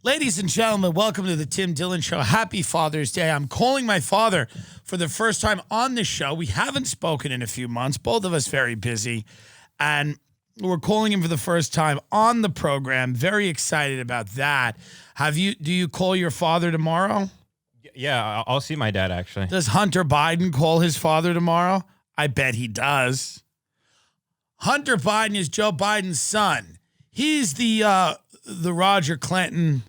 Ladies and gentlemen, welcome to the Tim Dillon Show. Happy Father's Day. I'm calling my father for the first time on the show. We haven't spoken in a few months, both of us very busy, and we're calling him for the first time on the program. Very excited about that. Do you call your father tomorrow? Yeah, I'll see my dad, actually. Does Hunter Biden call his father tomorrow? I bet he does. Hunter Biden is Joe Biden's son. He's the Roger Clinton,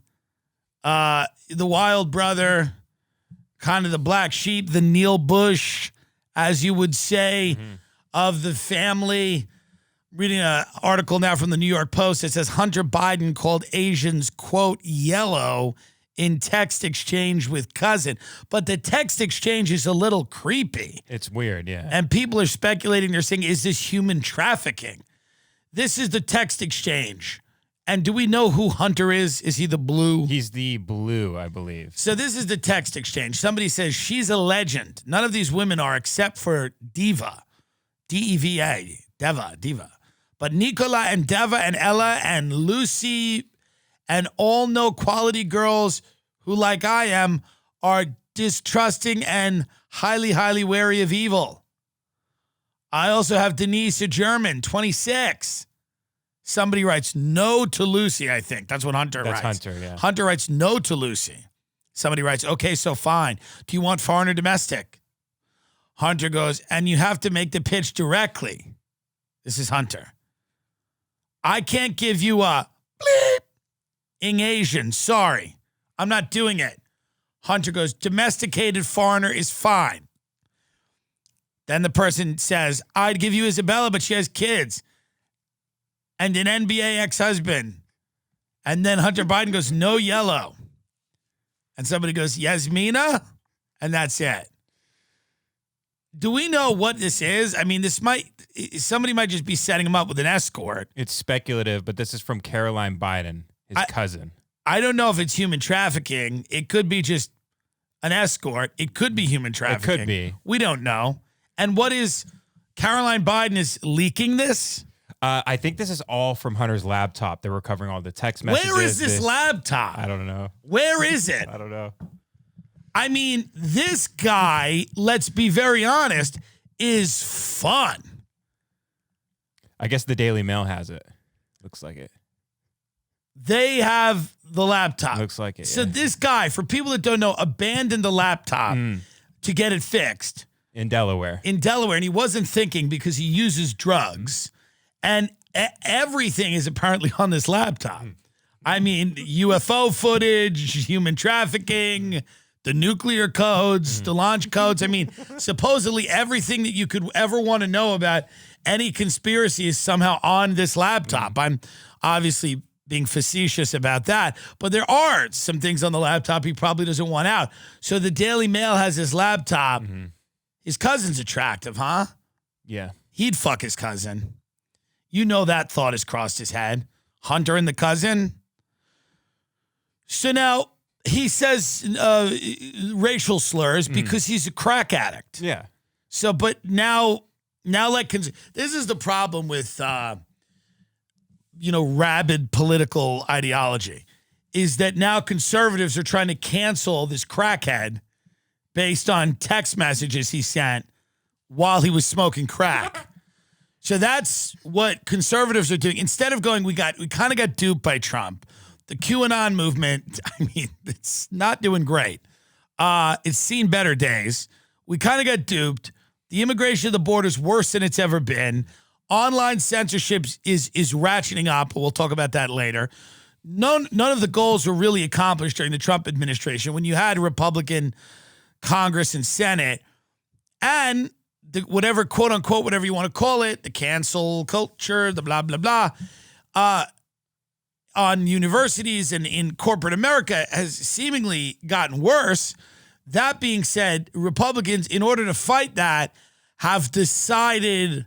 the wild brother, kind of the black sheep, the Neil Bush, as you would say, of the family. Reading an article now from the New York Post. It says Hunter Biden called Asians, quote, yellow in text exchange with cousin. But the text exchange is a little creepy. It's weird, yeah. And people are speculating. They're saying, is this human trafficking? This is the text exchange. And do we know who Hunter is? Is he the blue? He's the blue, I believe. So this is the text exchange. Somebody says, she's a legend. None of these women are except for Diva. D-E-V-A. Diva. But Nicola and Deva and Ella and Lucy and all no quality girls who, like I am, are distrusting and highly, highly wary of evil. I also have Denise, a German, 26. Somebody writes no to Lucy, I think. That's what Hunter writes. That's Hunter, yeah. Hunter writes no to Lucy. Somebody writes, okay, so fine. Do you want foreign or domestic? Hunter goes, and you have to make the pitch directly. This is Hunter. I can't give you a bleep in Asian. Sorry. I'm not doing it. Hunter goes, domesticated foreigner is fine. Then the person says, I'd give you Isabella, but she has kids. And an NBA ex-husband. And then Hunter Biden goes, no yellow. And somebody goes, Yasmina? And that's it. Do we know what this is? I mean, somebody might just be setting him up with an escort. It's speculative, but this is from Caroline Biden, his cousin. I don't know if it's human trafficking. It could be just an escort. It could be human trafficking. It could be. We don't know. And what is Caroline Biden is leaking this? I think this is all from Hunter's laptop. They're recovering all the text messages. Where is this laptop? I don't know. Where is it? I don't know. I mean, this guy, let's be very honest, is fun. I guess the Daily Mail has it. Looks like it. They have the laptop. Looks like it, So yeah. this guy, for people that don't know, abandoned the laptop to get it fixed. In Delaware. And he wasn't thinking because he uses drugs. And everything is apparently on this laptop. I mean, UFO footage, human trafficking, the nuclear codes, the launch codes. I mean, supposedly everything that you could ever want to know about any conspiracy is somehow on this laptop. I'm obviously being facetious about that, but there are some things on the laptop he probably doesn't want out. So the Daily Mail has his laptop. His cousin's attractive, huh? Yeah. He'd fuck his cousin. You know that thought has crossed his head. Hunter and the cousin. So now he says racial slurs because he's a crack addict. Yeah. So, but now like, this is the problem with, rabid political ideology, is that now conservatives are trying to cancel this crackhead based on text messages he sent while he was smoking crack. So that's what conservatives are doing. Instead of going, we kind of got duped by Trump. The QAnon movement, I mean, it's not doing great. It's seen better days. We kind of got duped. The immigration at the border is worse than it's ever been. Online censorship is ratcheting up. We'll talk about that later. None of the goals were really accomplished during the Trump administration when you had a Republican Congress and Senate and whatever, quote unquote, whatever you want to call it, the cancel culture, the blah, blah, blah, on universities and in corporate America has seemingly gotten worse. That being said, Republicans, in order to fight that, have decided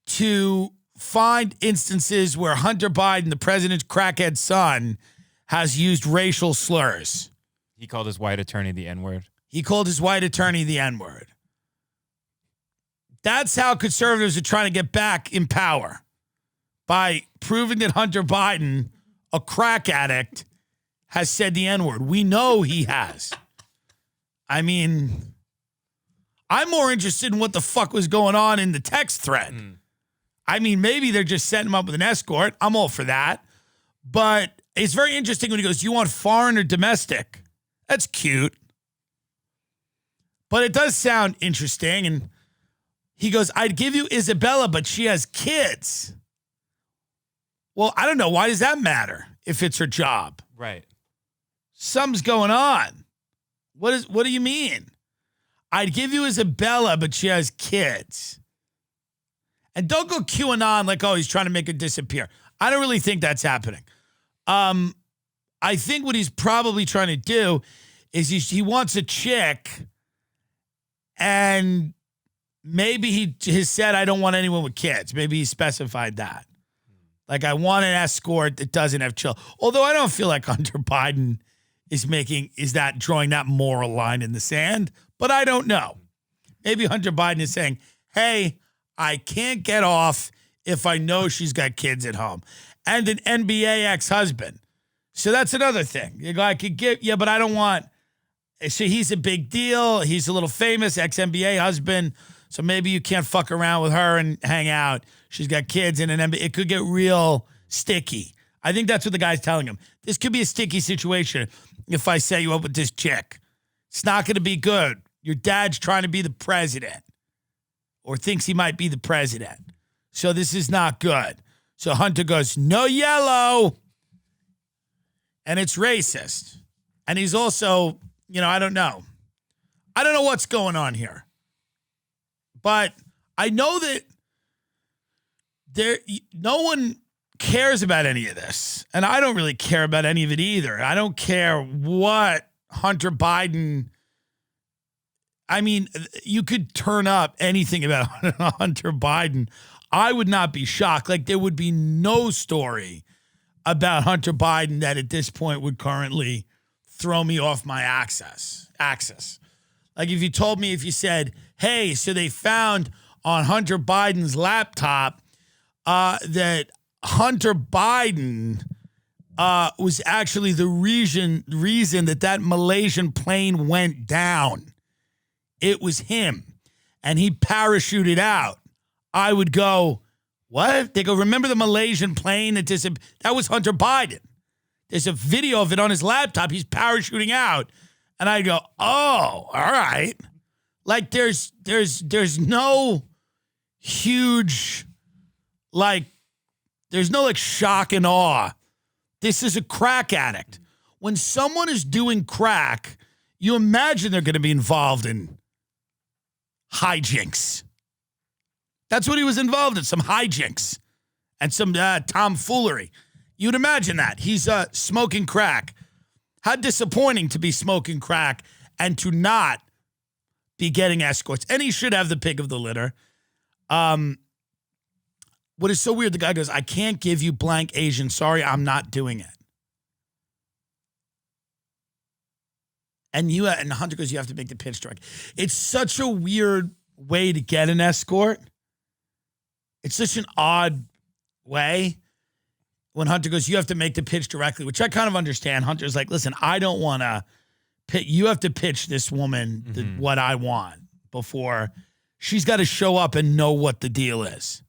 to find instances where Hunter Biden, the president's crackhead son, has used racial slurs. He called his white attorney the N-word. He called his white attorney the N-word. That's how conservatives are trying to get back in power, by proving that Hunter Biden, a crack addict, has said the N-word. We know he has. I mean, I'm more interested in what the fuck was going on in the text thread. I mean, maybe they're just setting him up with an escort. I'm all for that. But it's very interesting when he goes, you want foreign or domestic? That's cute. But it does sound interesting. And he goes, I'd give you Isabella, but she has kids. Well, I don't know. Why does that matter if it's her job? Right. Something's going on. What do you mean? I'd give you Isabella, but she has kids. And don't go QAnon like, oh, he's trying to make her disappear. I don't really think that's happening. I think what he's probably trying to do is he wants a chick, and maybe he has said, I don't want anyone with kids. Maybe he specified that. Like, I want an escort that doesn't have children. Although I don't feel like Hunter Biden is drawing that moral line in the sand, but I don't know. Maybe Hunter Biden is saying, hey, I can't get off if I know she's got kids at home and an NBA ex-husband. So that's another thing. You go, I could get, yeah, but I don't want, so he's a big deal. He's a little famous ex-NBA husband. So maybe you can't fuck around with her and hang out. She's got kids and an NBA. It could get real sticky. I think that's what the guy's telling him. This could be a sticky situation if I set you up with this chick. It's not going to be good. Your dad's trying to be the president or thinks he might be the president. So this is not good. So Hunter goes, no yellow. And it's racist. And he's also, I don't know. I don't know what's going on here. But I know that no one cares about any of this. And I don't really care about any of it either. I don't care what Hunter Biden, I mean, you could turn up anything about Hunter Biden. I would not be shocked. Like, there would be no story about Hunter Biden that at this point would currently throw me off my axis. Like, if you said, hey, so they found on Hunter Biden's laptop that Hunter Biden was actually the reason that Malaysian plane went down. It was him, and he parachuted out. I would go, what? They go, remember the Malaysian plane that that was Hunter Biden. There's a video of it on his laptop. He's parachuting out. And I go, oh, all right. Like, there's no huge, like, there's no, like, shock and awe. This is a crack addict. When someone is doing crack, you imagine they're going to be involved in hijinks. That's what he was involved in, some hijinks and some tomfoolery. You'd imagine that. He's smoking crack. How disappointing to be smoking crack and to not be getting escorts. And he should have the pick of the litter. What is so weird, the guy goes, I can't give you blank Asian. Sorry, I'm not doing it. And Hunter goes, you have to make the pitch direct. It's such a weird way to get an escort. It's such an odd way. When Hunter goes, you have to make the pitch directly, which I kind of understand. Hunter's like, listen, I don't want to pitch. You have to pitch this woman what I want before she's got to show up and know what the deal is.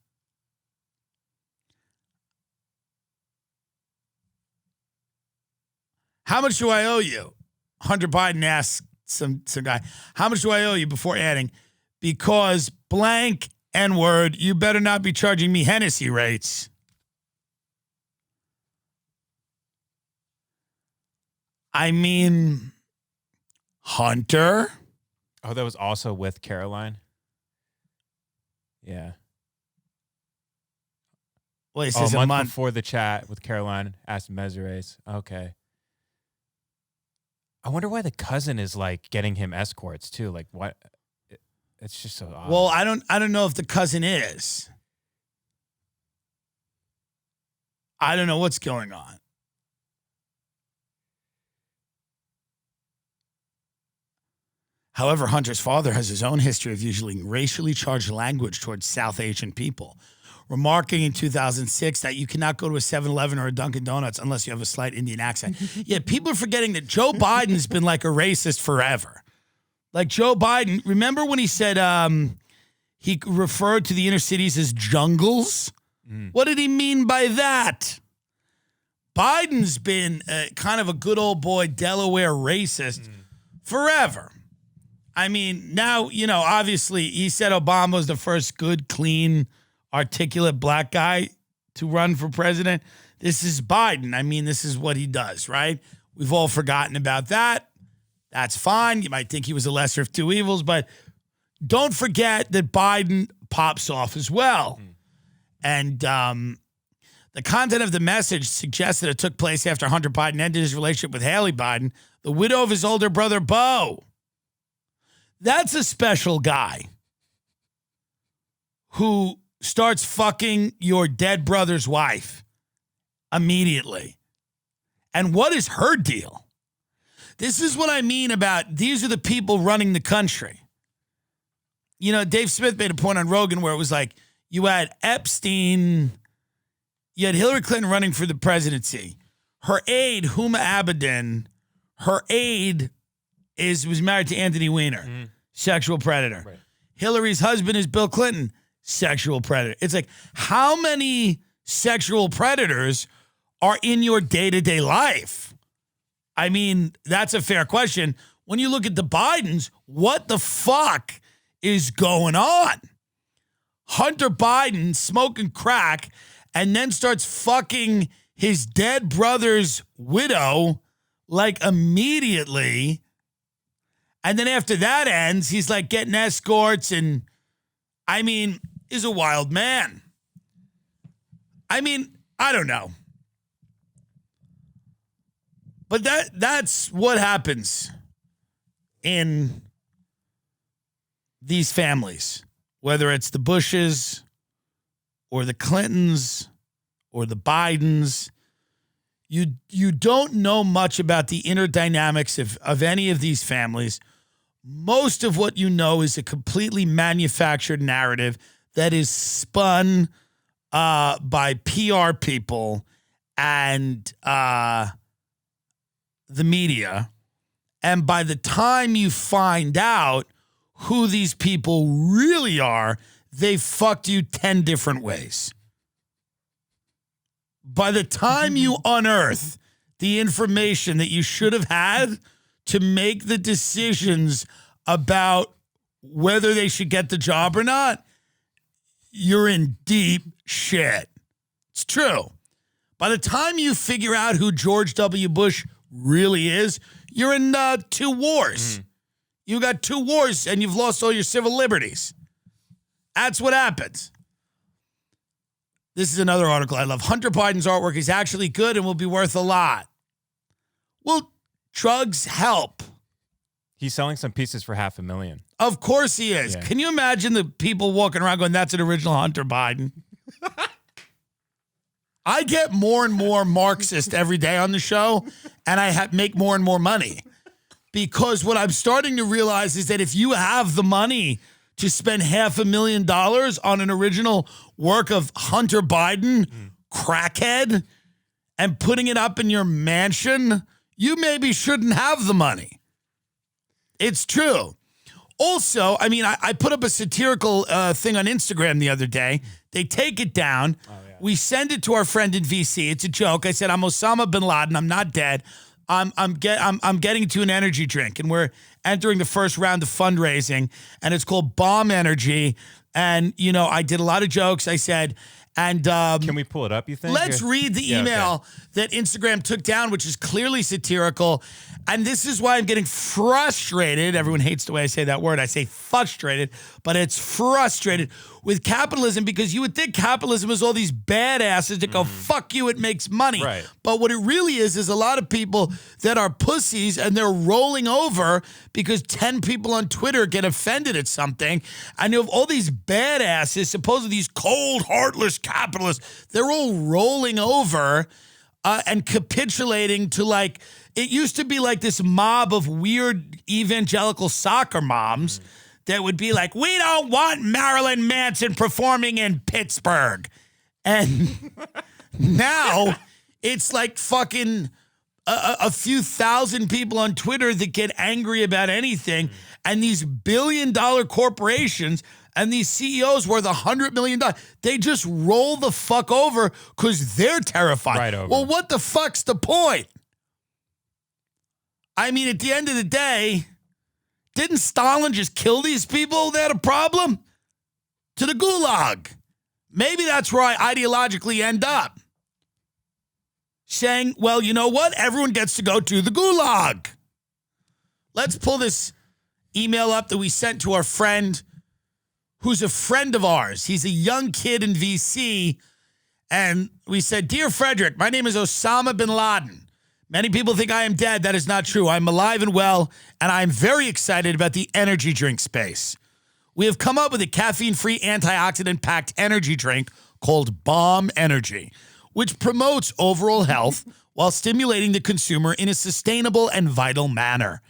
How much do I owe you? Hunter Biden asked some guy, how much do I owe you before adding? Because blank N-word, you better not be charging me Hennessy rates. I mean, Hunter. Oh, that was also with Caroline? Yeah. Well, it says a month before the chat with Caroline asked Mezeres. Okay. I wonder why the cousin is like getting him escorts too. Like, what? It's just so odd. Well, I don't know if the cousin is. I don't know what's going on. However, Hunter's father has his own history of using racially charged language towards South Asian people. remarking in 2006 that you cannot go to a 7-Eleven or a Dunkin' Donuts unless you have a slight Indian accent. Yeah, people are forgetting that Joe Biden's been like a racist forever. Like Joe Biden, remember when he said he referred to the inner cities as jungles? What did he mean by that? Biden's been kind of a good old boy Delaware racist forever. I mean, now, obviously he said Obama was the first good, clean, articulate black guy to run for president. This is Biden. I mean, this is what he does, right? We've all forgotten about that. That's fine. You might think he was a lesser of two evils, but don't forget that Biden pops off as well. And the content of the message suggests that it took place after Hunter Biden ended his relationship with Haley Biden, the widow of his older brother, Beau. That's a special guy who starts fucking your dead brother's wife immediately. And what is her deal? This is what I mean about these are the people running the country. Dave Smith made a point on Rogan where it was like you had Epstein, you had Hillary Clinton running for the presidency. Her aide, Huma Abedin, her aide was married to Anthony Weiner, sexual predator. Right. Hillary's husband is Bill Clinton, sexual predator. It's like, how many sexual predators are in your day-to-day life? I mean, that's a fair question. When you look at the Bidens, what the fuck is going on? Hunter Biden smoking crack and then starts fucking his dead brother's widow like immediately. And then after that ends, he's like getting escorts and, I mean, is a wild man. I mean, I don't know. But that's what happens in these families, whether it's the Bushes or the Clintons or the Bidens. You don't know much about the inner dynamics of any of these families. Most of what you know is a completely manufactured narrative that is spun by PR people and the media. And by the time you find out who these people really are, they fucked you 10 different ways. By the time you unearth the information that you should have had to make the decisions about whether they should get the job or not, you're in deep shit. It's true. By the time you figure out who George W. Bush really is, you're in 2 wars. You got 2 wars and you've lost all your civil liberties. That's what happens. This is another article I love. Hunter Biden's artwork is actually good and will be worth a lot. Well, drugs help. He's selling some pieces for $500,000. Of course he is. Yeah. Can you imagine the people walking around going, that's an original Hunter Biden? I get more and more Marxist every day on the show, and I make more and more money. Because what I'm starting to realize is that if you have the money to spend $500,000 on an original work of Hunter Biden, crackhead, and putting it up in your mansion, you maybe shouldn't have the money. It's true. Also, I mean, I put up a satirical thing on Instagram the other day. They take it down. Oh, yeah. We send it to our friend in VC. It's a joke. I said, I'm Osama bin Laden. I'm not dead. I'm getting to an energy drink, and we're entering the first round of fundraising, and it's called Bomb Energy. And, I did a lot of jokes. I said, and can we pull it up, you think? Let's read the email that Instagram took down, which is clearly satirical. And this is why I'm getting frustrated. Everyone hates the way I say that word. I say frustrated, but it's frustrated with capitalism, because you would think capitalism is all these badasses that go, fuck you, it makes money. Right. But what it really is a lot of people that are pussies, and they're rolling over because 10 people on Twitter get offended at something. And you have all these badasses, supposedly these cold, heartless capitalists. They're all rolling over and capitulating to, like, it used to be like this mob of weird evangelical soccer moms that would be like, we don't want Marilyn Manson performing in Pittsburgh. And now it's like fucking a few thousand people on Twitter that get angry about anything. And these billion-dollar corporations and these CEOs worth $100 million, they just roll the fuck over because they're terrified. Right over. Well, what the fuck's the point? I mean, at the end of the day, didn't Stalin just kill these people that had a problem? To the gulag. Maybe that's where I ideologically end up. Saying, well, you know what? Everyone gets to go to the gulag. Let's pull this email up that we sent to our friend who's a friend of ours. He's a young kid in VC. And we said, Dear Frederick, my name is Osama bin Laden. Many people think I am dead. That is not true. I'm alive and well, and I'm very excited about the energy drink space. We have come up with a caffeine-free, antioxidant-packed energy drink called Bomb Energy, which promotes overall health while stimulating the consumer in a sustainable and vital manner.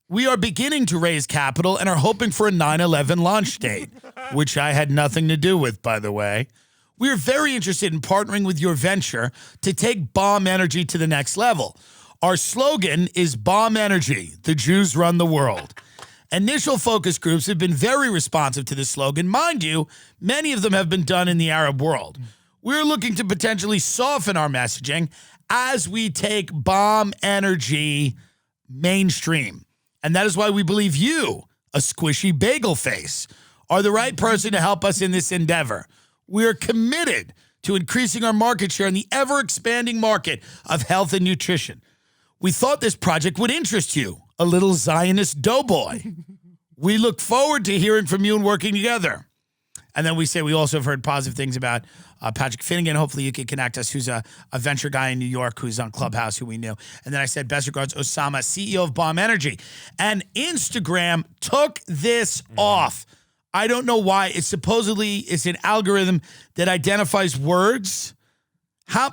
We are beginning to raise capital and are hoping for a 9/11 launch date, which I had nothing to do with, by the way. We are very interested in partnering with your venture to take Bomb Energy to the next level. Our slogan is Bomb Energy, the Jews run the world. Initial focus groups have been very responsive to this slogan. Mind you, many of them have been done in the Arab world. We're looking to potentially soften our messaging as we take Bomb Energy mainstream. And that is why we believe you, a squishy bagel face, are the right person to help us in this endeavor. We are committed to increasing our market share in the ever-expanding market of health and nutrition. We thought this project would interest you, a little Zionist doughboy. We look forward to hearing from you and working together. And then we say we also have heard positive things about Patrick Finnegan. Hopefully you can connect us, who's a venture guy in New York who's on Clubhouse, who we knew. And then I said, best regards, Osama, CEO of Bomb Energy. And Instagram took this off. I don't know why. It's an algorithm that identifies words.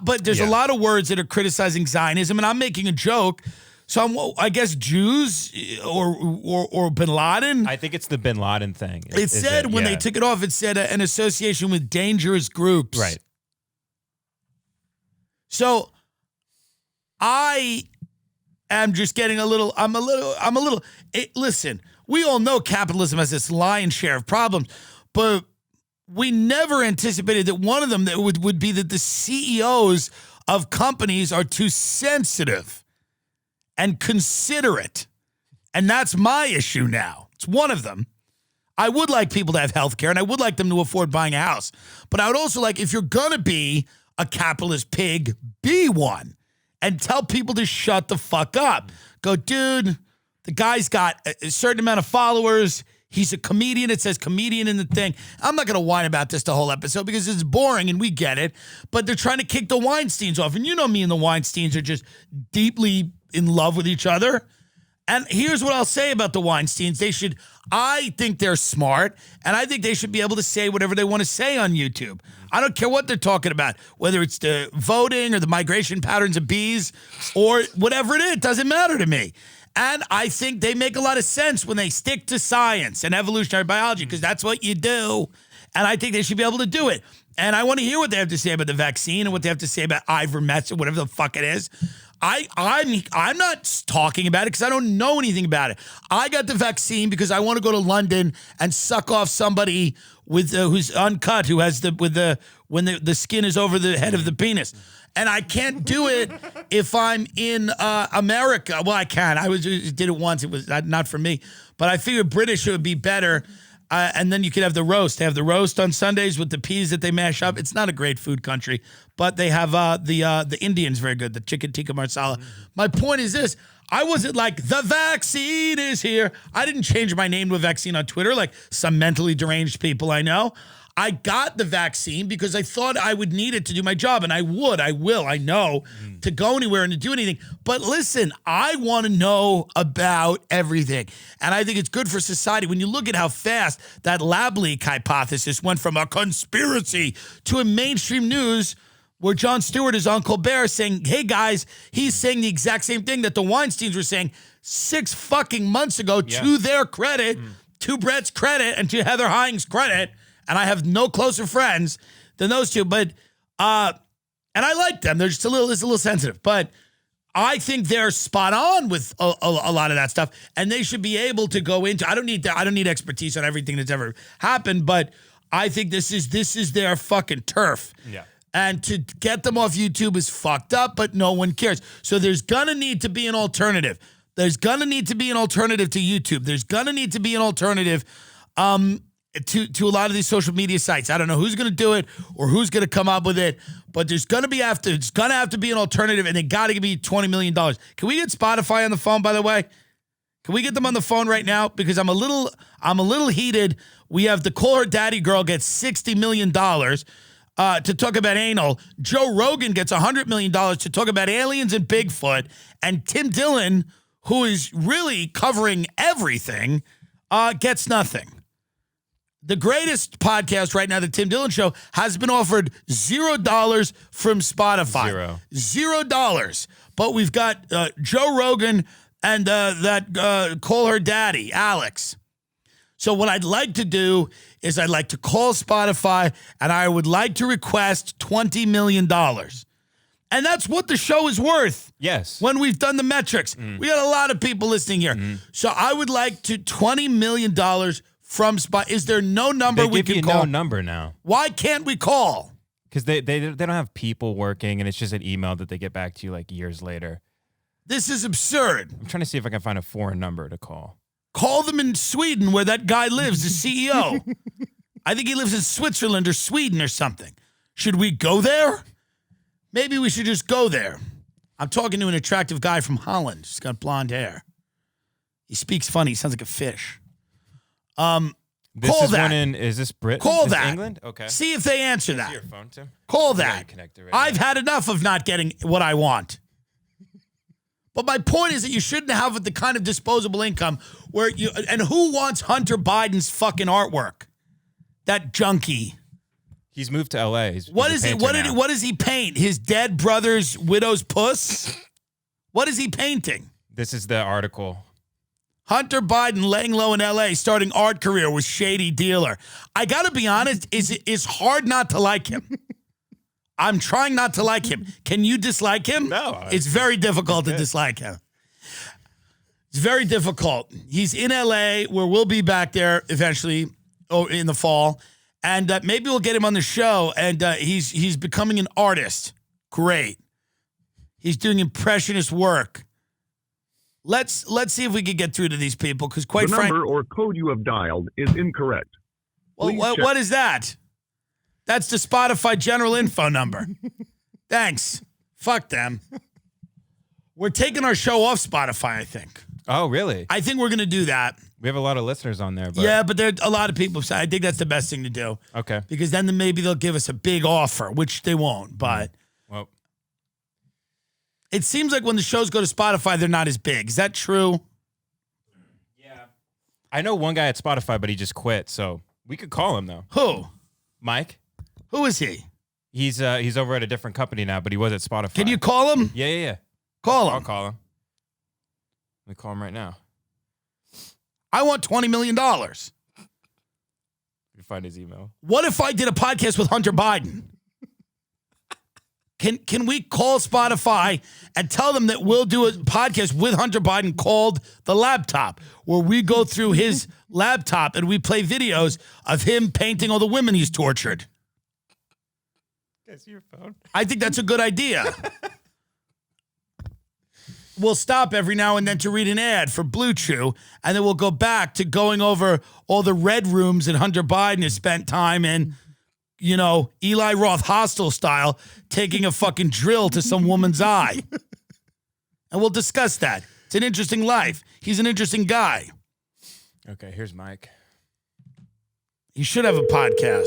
But there's a lot of words that are criticizing Zionism, and I'm making a joke. So I guess Jews or Bin Laden. I think it's the Bin Laden thing. It said when they took it off, it said an association with dangerous groups. Right. So I am just getting listen, we all know capitalism has this lion's share of problems, but we never anticipated that one of them that would be that the CEOs of companies are too sensitive and considerate. And that's my issue now. It's one of them. I would like people to have health care, and I would like them to afford buying a house. But I would also like, if you're going to be a capitalist pig, be one. And tell people to shut the fuck up. Go, dude, the guy's got a certain amount of followers. He's a comedian. It says comedian in the thing. I'm not going to whine about this the whole episode because it's boring and we get it. But they're trying to kick the Weinsteins off. And you know me and the Weinsteins are just deeply in love with each other. And here's what I'll say about the Weinsteins. I think they're smart, and I think they should be able to say whatever they want to say on YouTube. I don't care what they're talking about, whether it's the voting or the migration patterns of bees or whatever it is. It doesn't matter to me. And I think they make a lot of sense when they stick to science and evolutionary biology, because that's what you do. And I think they should be able to do it. And I want to hear what they have to say about the vaccine and what they have to say about ivermectin, whatever the fuck it is. I'm not talking about it because I don't know anything about it. I got the vaccine because I want to go to London and suck off somebody with who's uncut, who has when the skin is over the head of the penis. And I can't do it if I'm in America. Well, I can. Did it once. It was not for me. But I figured British would be better. And then you could have the roast. They have the roast on Sundays with the peas that they mash up. It's not a great food country, but they have the Indians very good, the chicken tikka marsala. My point is this. I wasn't like, the vaccine is here. I didn't change my name to a vaccine on Twitter like some mentally deranged people I know. I got the vaccine because I thought I would need it to do my job, and I know, to go anywhere and to do anything. But listen, I want to know about everything, and I think it's good for society. When you look at how fast that lab leak hypothesis went from a conspiracy to a mainstream news where Jon Stewart is on Colbert saying, hey guys, he's saying the exact same thing that the Weinsteins were saying 6 fucking months ago, to their credit. to Brett's credit and to Heather Hines' credit, and I have no closer friends than those two, but and I like them. They're just it's a little sensitive, but I think they're spot on with a lot of that stuff, and they should be able to go into. I don't need expertise on everything that's ever happened, but I think this is their fucking turf. Yeah. And to get them off YouTube is fucked up, but no one cares. So there's gonna need to be an alternative. There's gonna need to be an alternative to YouTube. There's gonna need to be an alternative to a lot of these social media sites. I don't know who's gonna do it or who's gonna come up with it, but it's gonna have to be an alternative, and they gotta give me $20 million. Can we get Spotify on the phone, by the way? Can we get them on the phone right now? Because I'm a little heated. We have the Call Her Daddy girl gets $60 million to talk about anal. Joe Rogan gets $100 million to talk about aliens and Bigfoot. And Tim Dillon, who is really covering everything, gets nothing. The greatest podcast right now, the Tim Dillon Show, has been offered $0 from Spotify. $0. But we've got Joe Rogan and that Call Her Daddy, Alex. So what I'd like to do is I'd like to call Spotify, and I would like to request $20 million. And that's what the show is worth. Yes. When we've done the metrics. We got a lot of people listening here. So I would like to $20 million from Spotify. Is there no number we can call? No number now. Why can't we call? Because they don't have people working, and it's just an email that they get back to you like years later. This is absurd. I'm trying to see if I can find a foreign number to call. Call them in Sweden where that guy lives, the CEO. I think he lives in Switzerland or Sweden or something. Should we go there? Maybe we should just go there. I'm talking to an attractive guy from Holland. He's got blonde hair. He speaks funny. He sounds like a fish. This call is that. One in, is this Britain? Call is that. England? Okay. See if they answer that. Your phone, Tim? Call that. Right I've had enough of not getting what I want. But my point is that you shouldn't have the kind of disposable income where you, and who wants Hunter Biden's fucking artwork? That junkie. He's moved to LA. What does he paint? His dead brother's widow's puss? What is he painting? This is the article. Hunter Biden laying low in LA, starting art career with shady dealer. I got to be honest, it's hard not to like him. I'm trying not to like him. Can you dislike him? No. It's very difficult to dislike him. It's very difficult. He's in LA, where we'll be back there eventually in the fall. And maybe we'll get him on the show. And he's becoming an artist. Great. He's doing impressionist work. Let's see if we can get through to these people, because quite frankly, the number or code you have dialed is incorrect. Well, what is that? That's the Spotify general info number. Thanks. Fuck them. We're taking our show off Spotify, I think. Oh, really? I think we're going to do that. We have a lot of listeners on there. But yeah, but there are a lot of people. So I think that's the best thing to do. Okay. Because then maybe they'll give us a big offer, which they won't. But well, it seems like when the shows go to Spotify, they're not as big. Is that true? Yeah. I know one guy at Spotify, but he just quit. So we could call him, though. Who? Mike. Who is he? He's over at a different company now, but he was at Spotify. Can you call him? Yeah. Call him. I'll call him. Let me call him right now. I want $20 million. You find his email. What if I did a podcast with Hunter Biden? Can we call Spotify and tell them that we'll do a podcast with Hunter Biden called The Laptop, where we go through his laptop and we play videos of him painting all the women he's tortured? Can I see your phone? I think that's a good idea. We'll stop every now and then to read an ad for Blue Chew, and then we'll go back to going over all the red rooms that Hunter Biden has spent time in, you know, Eli Roth Hostel style, taking a fucking drill to some woman's eye. And we'll discuss that. It's an interesting life. He's an interesting guy. Okay, here's Mike. He should have a podcast.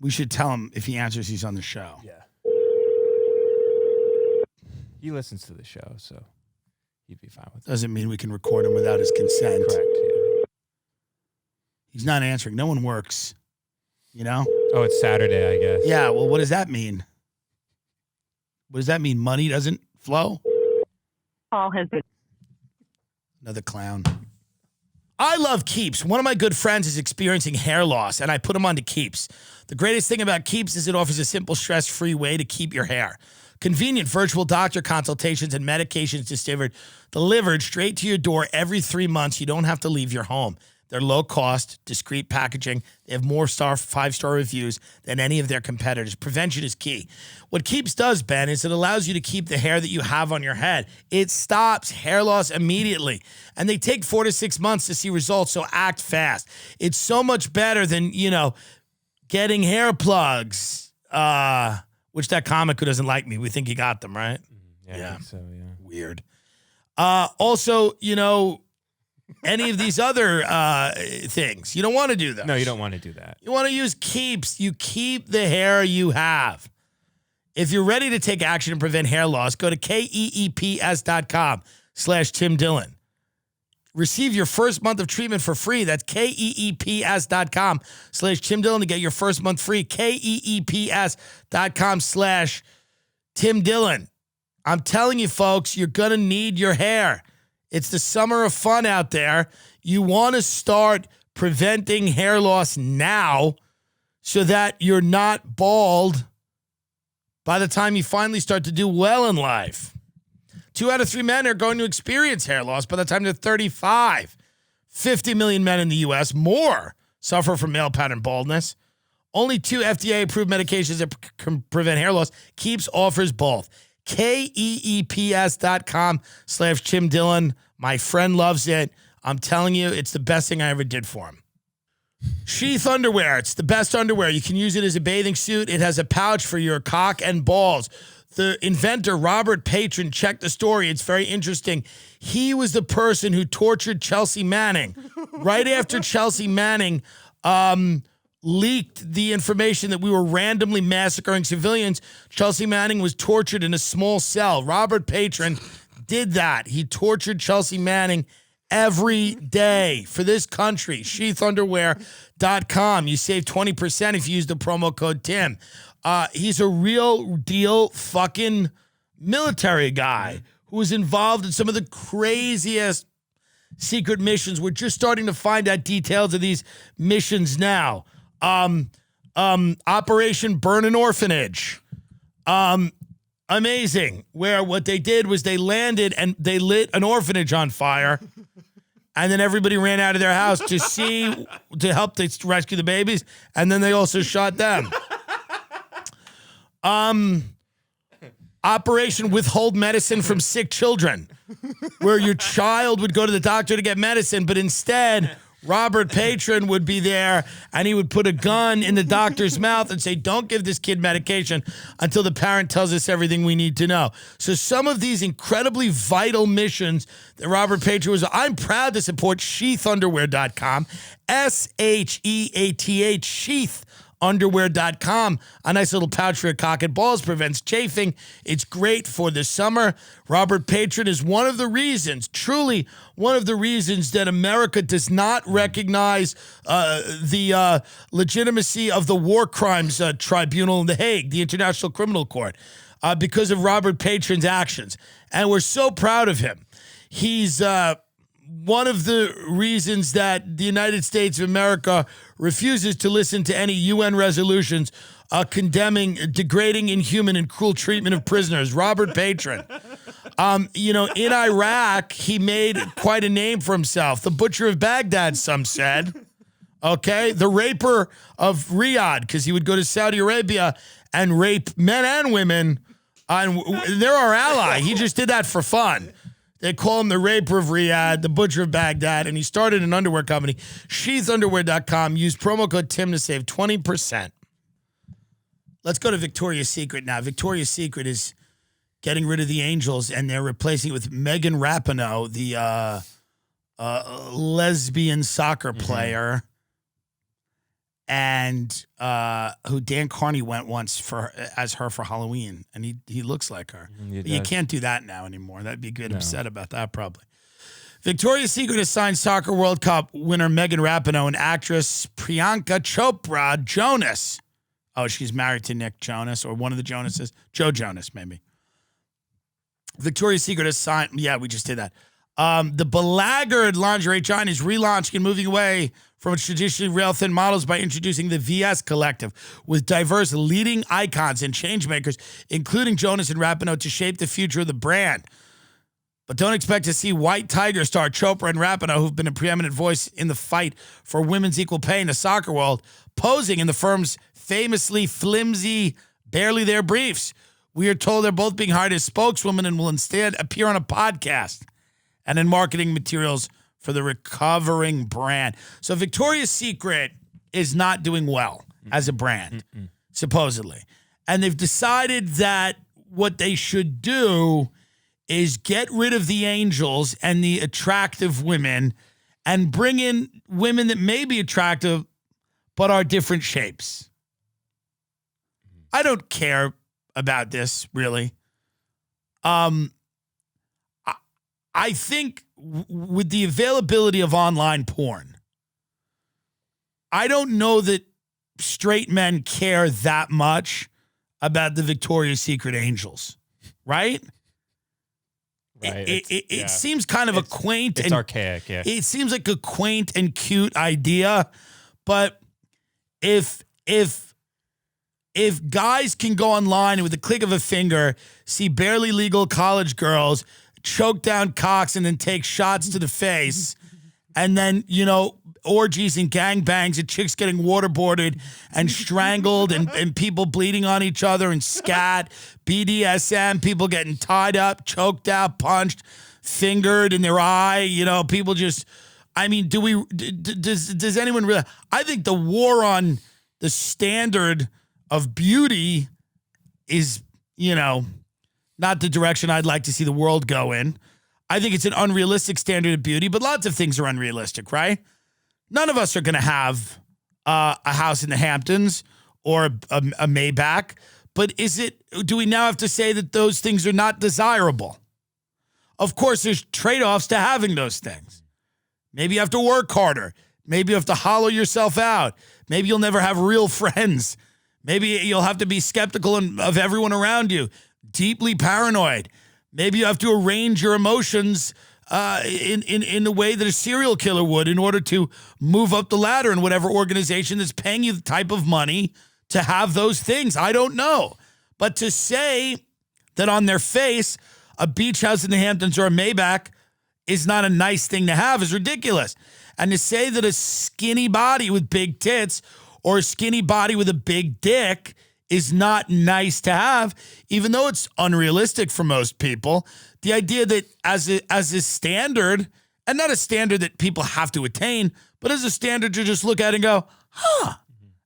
We should tell him if he answers, he's on the show. Yeah. He listens to the show, so he'd be fine with it. Doesn't mean we can record him without his consent. Correct, yeah. He's not answering. No one works, you know? Oh, it's Saturday, I guess. Yeah, well, what does that mean? What does that mean? Money doesn't flow? Call has been. Another clown. I love Keeps. One of my good friends is experiencing hair loss, and I put him onto Keeps. The greatest thing about Keeps is it offers a simple, stress-free way to keep your hair. Convenient virtual doctor consultations and medications delivered straight to your door every 3 months. You don't have to leave your home. They're low cost, discreet packaging. They have more 5-star reviews than any of their competitors. Prevention is key. What Keeps does, Ben, is it allows you to keep the hair that you have on your head. It stops hair loss immediately. And they take 4 to 6 months to see results, so act fast. It's so much better than, getting hair plugs. Which that comic who doesn't like me, we think he got them, right? Yeah. I think so, yeah. Weird. Also, any of these other things. You don't want to do those. No, you don't want to do that. You want to use Keeps. You keep the hair you have. If you're ready to take action and prevent hair loss, go to KEEPS.com/TimDillon. Receive your first month of treatment for free. That's KEEPS.com/TimDillon to get your first month free. KEEPS.com/TimDillon. I'm telling you, folks, you're going to need your hair. It's the summer of fun out there. You want to start preventing hair loss now so that you're not bald by the time you finally start to do well in life. 2 out of 3 men are going to experience hair loss by the time they're 35. 50 million men in the U.S., more, suffer from male pattern baldness. Only 2 FDA-approved medications that can prevent hair loss. Keeps offers both. KEEPS.com/TimDillon. My friend loves it. I'm telling you, it's the best thing I ever did for him. Sheath underwear. It's the best underwear. You can use it as a bathing suit. It has a pouch for your cock and balls. The inventor, Robert Patron, checked the story. It's very interesting. He was the person who tortured Chelsea Manning. Right after Chelsea Manning leaked the information that we were randomly massacring civilians, Chelsea Manning was tortured in a small cell. Robert Patron did that. He tortured Chelsea Manning every day for this country. Sheathunderwear.com. You save 20% if you use the promo code TIM. He's a real deal fucking military guy who was involved in some of the craziest secret missions. We're just starting to find out details of these missions now. Operation Burn an Orphanage. Amazing. Where what they did was they landed and they lit an orphanage on fire. And then everybody ran out of their house to help rescue the babies. And then they also shot them. Operation Withhold Medicine from Sick Children, where your child would go to the doctor to get medicine, but instead Robert Patron would be there and he would put a gun in the doctor's mouth and say, don't give this kid medication until the parent tells us everything we need to know. So some of these incredibly vital missions that Robert Patron was, I'm proud to support sheathunderwear.com, SHEATH, sheathunderwear.com. A nice little pouch for your cock and balls, prevents chafing. It's great for the summer. Robert Patron is one of the reasons, truly one of the reasons that America does not recognize the legitimacy of the War Crimes Tribunal in The Hague, the International Criminal Court, because of Robert Patron's actions. And we're so proud of him. He's one of the reasons that the United States of America refuses to listen to any UN resolutions condemning degrading, inhuman, and cruel treatment of prisoners. Robert Patron. In Iraq, he made quite a name for himself. The butcher of Baghdad, some said. Okay? The raper of Riyadh, because he would go to Saudi Arabia and rape men and women. They're our ally. He just did that for fun. They call him the raper of Riyadh, the butcher of Baghdad, and he started an underwear company, sheathunderwear.com. Use promo code TIM to save 20%. Let's go to Victoria's Secret now. Victoria's Secret is getting rid of the angels, and they're replacing it with Megan Rapinoe, the lesbian soccer player, and who Dan Carney went once as her for Halloween, and he looks like her. But you can't do that now anymore. That'd be good. Upset about that probably. Victoria's Secret has signed Soccer World Cup winner Megan Rapinoe and actress Priyanka Chopra Jonas. Oh, she's married to Nick Jonas or one of the Jonases. Joe Jonas, maybe. Victoria's Secret has signed. Yeah, we just did that. The belaggard lingerie giant is relaunching and moving away from its traditionally rail-thin models by introducing the VS Collective with diverse leading icons and changemakers, including Jonas and Rapinoe, to shape the future of the brand. But don't expect to see White Tiger star Chopra and Rapinoe, who've been a preeminent voice in the fight for women's equal pay in the soccer world, posing in the firm's famously flimsy, barely there briefs. We are told they're both being hired as spokeswomen and will instead appear on a podcast and in marketing materials for the recovering brand. So Victoria's Secret is not doing well as a brand, supposedly. And they've decided that what they should do is get rid of the angels and the attractive women and bring in women that may be attractive but are different shapes. I don't care about this, really. I think with the availability of online porn, I don't know that straight men care that much about the Victoria's Secret angels, right? Right. It seems kind of a quaint it's and archaic, yeah. It seems like a quaint and cute idea, but if guys can go online and with the click of a finger see barely legal college girls choke down cocks and then take shots to the face, and then, you know, orgies and gangbangs and chicks getting waterboarded and strangled and people bleeding on each other and scat, BDSM, people getting tied up, choked out, punched, fingered in their eye, you know, people just, I mean, does anyone really, I think the war on the standard of beauty is, you know, not the direction I'd like to see the world go in. I think it's an unrealistic standard of beauty, but lots of things are unrealistic, right? None of us are going to have a house in the Hamptons or a Maybach, but do we now have to say that those things are not desirable? Of course, there's trade-offs to having those things. Maybe you have to work harder. Maybe you have to hollow yourself out. Maybe you'll never have real friends. Maybe you'll have to be skeptical of everyone around you, deeply paranoid. Maybe you have to arrange your emotions in the way that a serial killer would in order to move up the ladder in whatever organization that's paying you the type of money to have those things. I don't know. But to say that on their face, a beach house in the Hamptons or a Maybach is not a nice thing to have is ridiculous. And to say that a skinny body with big tits or a skinny body with a big dick is not nice to have, even though it's unrealistic for most people. The idea that as a standard, and not a standard that people have to attain, but as a standard to just look at and go,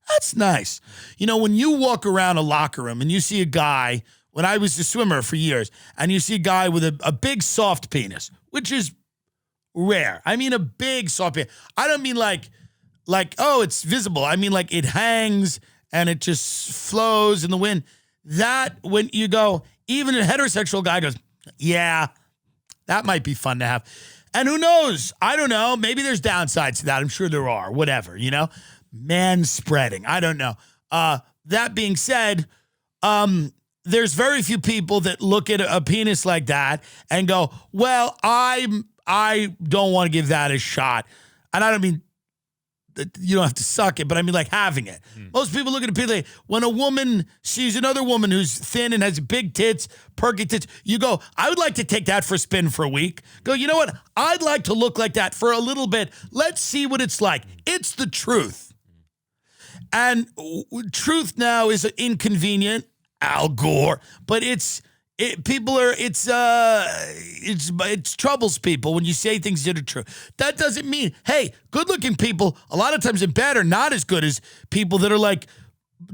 that's nice. You know, when you walk around a locker room and you see a guy, when I was a swimmer for years, and you see a guy with a big soft penis, which is rare. I mean a big soft penis. I don't mean like, oh, it's visible. I mean like it hangs and it just flows in the wind. That, when you go, even a heterosexual guy goes, yeah, that might be fun to have. And who knows? I don't know. Maybe there's downsides to that. I'm sure there are. Whatever, you know? Man spreading. I don't know. That being said, there's very few people that look at a penis like that and go, well, I don't want to give that a shot. And I don't mean you don't have to suck it, but I mean like having it. Most people look at a penis like, when a woman sees another woman who's thin and has big tits, perky tits, you go, I would like to take that for a spin for a week. Go, you know what? I'd like to look like that for a little bit. Let's see what it's like. It's the truth. And truth now is inconvenient, Al Gore, but it troubles people when you say things that are true. That doesn't mean, hey, good-looking people, a lot of times are bad or not as good as people that are like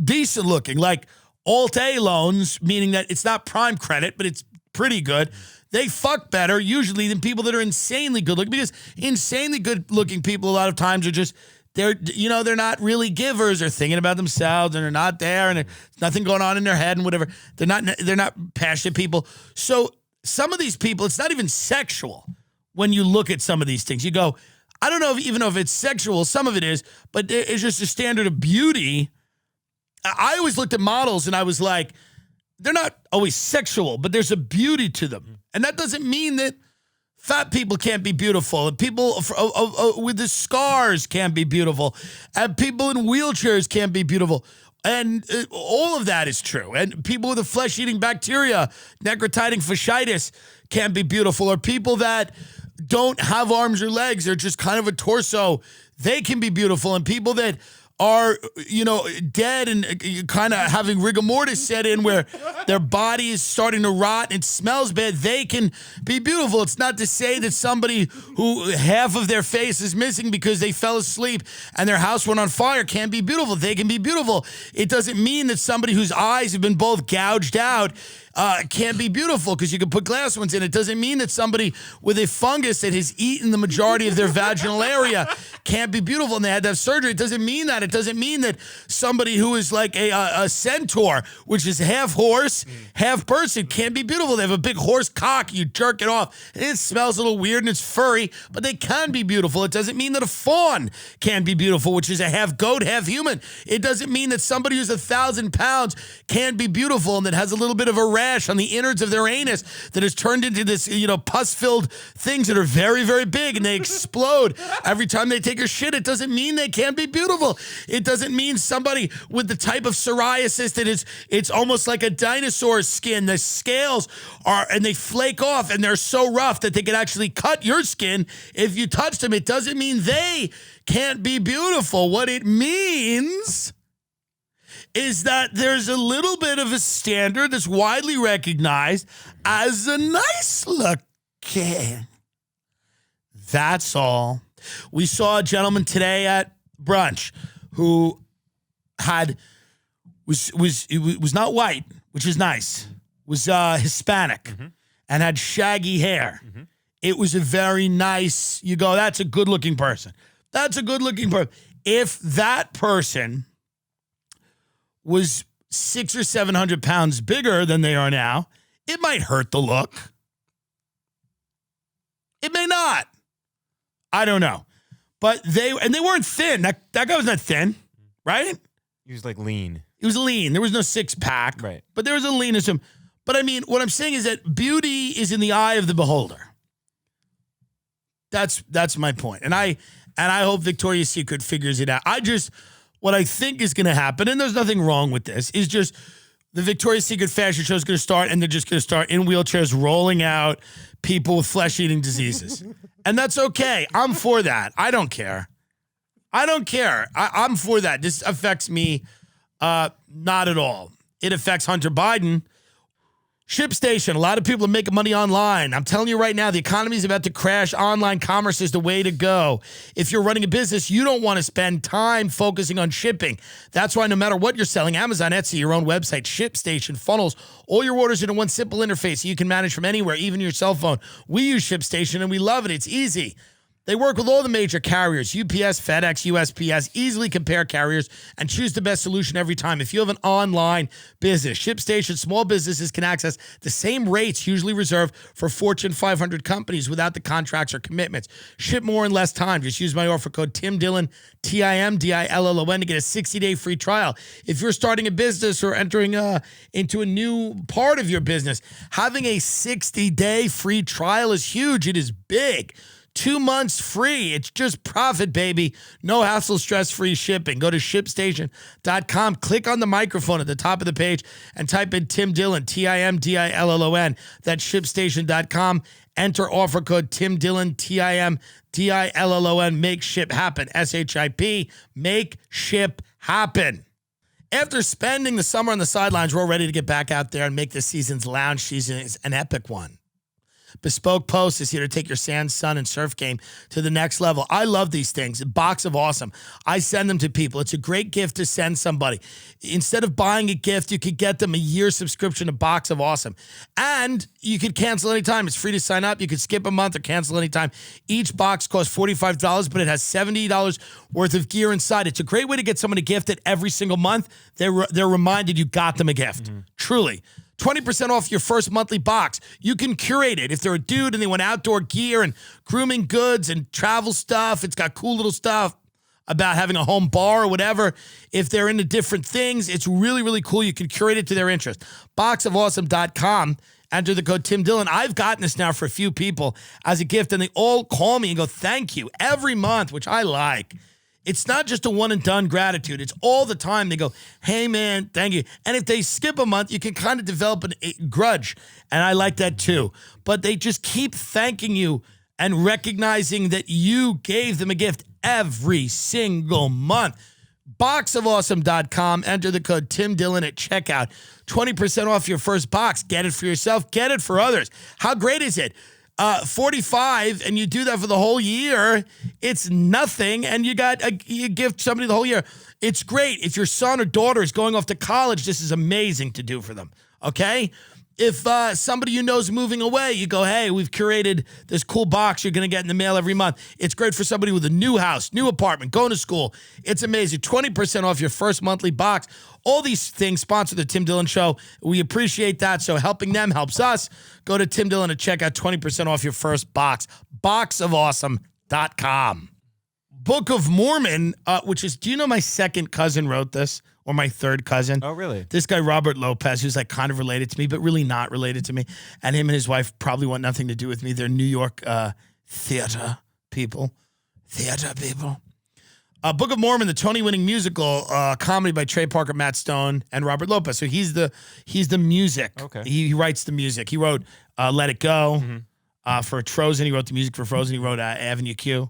decent looking, like Alt-A loans, meaning that it's not prime credit, but it's pretty good. They fuck better usually than people that are insanely good looking, because insanely good looking people a lot of times are just, they're not really givers or thinking about themselves, and they're not there, and there's nothing going on in their head and whatever. They're not passionate people. So some of these people, it's not even sexual when you look at some of these things. You go, I don't know even if it's sexual. Some of it is, but it's just a standard of beauty. I always looked at models and I was like, they're not always sexual, but there's a beauty to them. And that doesn't mean that fat people can't be beautiful, and people with the scars can't be beautiful, and people in wheelchairs can't be beautiful. And all of that is true. And people with a flesh-eating bacteria, necrotizing fasciitis, can't be beautiful. Or people that don't have arms or legs, they're just kind of a torso, they can be beautiful. And people that are, dead and kind of having rigor mortis set in where their body is starting to rot and it smells bad, they can be beautiful. It's not to say that somebody who half of their face is missing because they fell asleep and their house went on fire can't be beautiful. They can be beautiful. It doesn't mean that somebody whose eyes have been both gouged out can't be beautiful because you can put glass ones in. It doesn't mean that somebody with a fungus that has eaten the majority of their vaginal area can't be beautiful and they had to have surgery. It doesn't mean that. It doesn't mean that somebody who is like a centaur, which is half horse, half person, can't be beautiful. They have a big horse cock. You jerk it off. And it smells a little weird and it's furry, but they can be beautiful. It doesn't mean that a fawn can be beautiful, which is a half goat, half human. It doesn't mean that somebody who's 1,000 pounds can be beautiful and that has a little bit of a rash on the innards of their anus that has turned into this, pus-filled things that are very, very big and they explode every time they take a shit. It doesn't mean they can't be beautiful. It doesn't mean somebody with the type of psoriasis that it's almost like a dinosaur's skin. The scales and they flake off and they're so rough that they can actually cut your skin if you touch them. It doesn't mean they can't be beautiful. What it means is that there's a little bit of a standard that's widely recognized as a nice looking. That's all. We saw a gentleman today at brunch who was not white, which is nice, was Hispanic and had shaggy hair. It was a very nice, you go, that's a good looking person. That's a good looking person. If that person was 600 or 700 pounds bigger than they are now, it might hurt the look. It may not. I don't know. But they weren't thin. That guy was not thin, right? He was like lean. He was lean. There was no six pack. Right. But there was a leanness to him. But I mean, what I'm saying is that beauty is in the eye of the beholder. That's my point. And I hope Victoria's Secret figures it out. What I think is going to happen, and there's nothing wrong with this, is just the Victoria's Secret fashion show is going to start, and they're just going to start in wheelchairs rolling out people with flesh-eating diseases. And that's okay. I'm for that. I don't care. I'm for that. This affects me not at all. It affects Hunter Biden. ShipStation, a lot of people are making money online. I'm telling you right now, the economy is about to crash. Online commerce is the way to go. If you're running a business, you don't want to spend time focusing on shipping. That's why no matter what you're selling, Amazon, Etsy, your own website, ShipStation funnels all your orders into one simple interface so you can manage from anywhere, even your cell phone. We use ShipStation and we love it. It's easy. They work with all the major carriers, UPS, FedEx, USPS, easily compare carriers and choose the best solution every time. If you have an online business, ShipStation small businesses can access the same rates usually reserved for Fortune 500 companies without the contracts or commitments. Ship more in less time. Just use my offer code TIMDILLON, TIMDILLON, to get a 60-day free trial. If you're starting a business or entering into a new part of your business, having a 60-day free trial is huge. It is big. 2 months free. It's just profit, baby. No hassle, stress-free shipping. Go to ShipStation.com. Click on the microphone at the top of the page and type in Tim Dillon, TIMDILLON. That's ShipStation.com. Enter offer code Tim Dillon, TIMDILLON. Make ship happen. SHIP. Make ship happen. After spending the summer on the sidelines, we're all ready to get back out there and make this season's lounge season an epic one. Bespoke Post is here to take your sand, sun, and surf game to the next level. I love these things. A box of awesome. I send them to people. It's a great gift to send somebody. Instead of buying a gift, you could get them a year subscription to Box of Awesome. And you could cancel anytime. It's free to sign up. You could skip a month or cancel anytime. Each box costs $45, but it has $70 worth of gear inside. It's a great way to get someone a gift that every single month they're reminded you got them a gift. Truly. 20% off your first monthly box. You can curate it. If they're a dude and they want outdoor gear and grooming goods and travel stuff, it's got cool little stuff. about having a home bar or whatever. If they're into different things, it's really, really cool. You can curate it to their interest. Boxofawesome.com. Enter the code Tim Dillon. I've gotten this now for a few people as a gift, and they all call me and go, thank you, every month, which I like. It's not just a one and done gratitude. It's all the time. They go, hey, man, thank you. And if they skip a month, you can kind of develop a grudge. And I like that too. But they just keep thanking you and recognizing that you gave them a gift every single month. Boxofawesome.com. Enter the code Tim Dillon at checkout. 20% off your first box. Get it for yourself. Get it for others. How great is it? 45 and you do that for the whole year, it's nothing, and you gift somebody the whole year. It's great. If your son or daughter is going off to college, this is amazing to do for them, okay? If somebody you know is moving away, you go, hey, we've curated this cool box you're going to get in the mail every month. It's great for somebody with a new house, new apartment, going to school. It's amazing. 20% off your first monthly box. All these things sponsor the Tim Dillon Show. We appreciate that, so helping them helps us. Go to Tim Dillon and check out 20% off your first box. Boxofawesome.com. Book of Mormon, which is, do you know my second cousin wrote this? Or my third cousin. Oh, really? This guy, Robert Lopez, who's like kind of related to me, but really not related to me. And him and his wife probably want nothing to do with me. They're New York theater people. Book of Mormon, the Tony-winning musical comedy by Trey Parker, Matt Stone, and Robert Lopez. So he's the music. Okay. He writes the music. He wrote Let It Go for Frozen. He wrote the music for Frozen. He wrote Avenue Q.